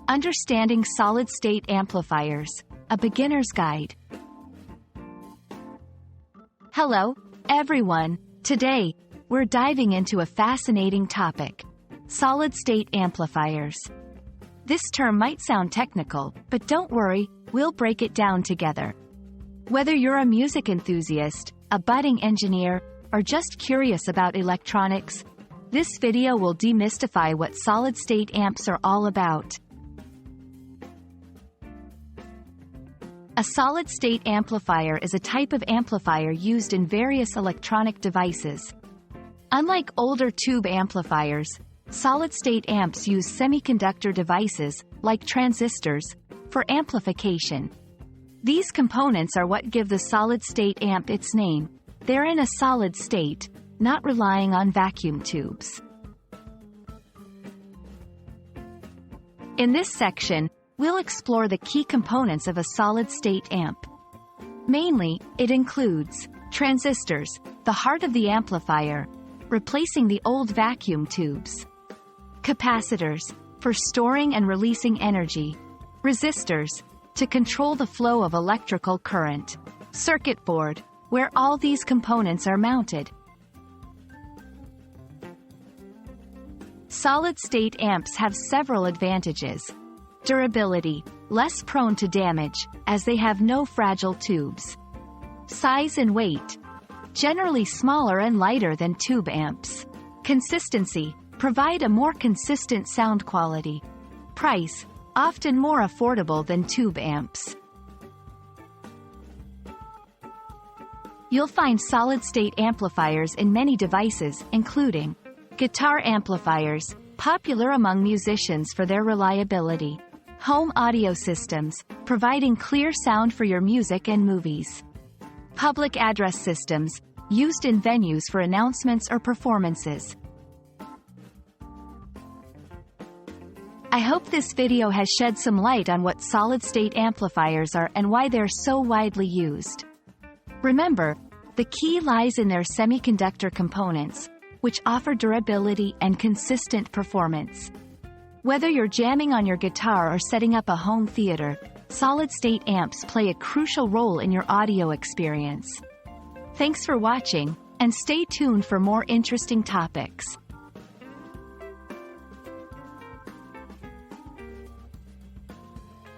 Understanding Solid-State Amplifiers, a beginner's guide. Hello, everyone. Today, we're diving into a fascinating topic: solid-state amplifiers. This term might sound technical, but don't worry, we'll break it down together. Whether you're a music enthusiast, a budding engineer, or just curious about electronics, this video will demystify what solid-state amps are all about. A solid-state amplifier is a type of amplifier used in various electronic devices. Unlike older tube amplifiers, solid-state amps use semiconductor devices, like transistors, for amplification. These components are what give the solid-state amp its name. They're in a solid state, not relying on vacuum tubes. In this section, we'll explore the key components of a solid-state amp. Mainly, it includes transistors, the heart of the amplifier, replacing the old vacuum tubes; capacitors, for storing and releasing energy; resistors, to control the flow of electrical current; circuit board, where all these components are mounted. Solid-state amps have several advantages. Durability, less prone to damage, as they have no fragile tubes. Size and weight, generally smaller and lighter than tube amps. Consistency, provide a more consistent sound quality. Price, often more affordable than tube amps. You'll find solid-state amplifiers in many devices, including guitar amplifiers, popular among musicians for their reliability; home audio systems, providing clear sound for your music and movies; public address systems, used in venues for announcements or performances. I hope this video has shed some light on what solid-state amplifiers are and why they're so widely used. Remember, the key lies in their semiconductor components, which offer durability and consistent performance. Whether you're jamming on your guitar or setting up a home theater, solid-state amps play a crucial role in your audio experience. Thanks for watching, and stay tuned for more interesting topics.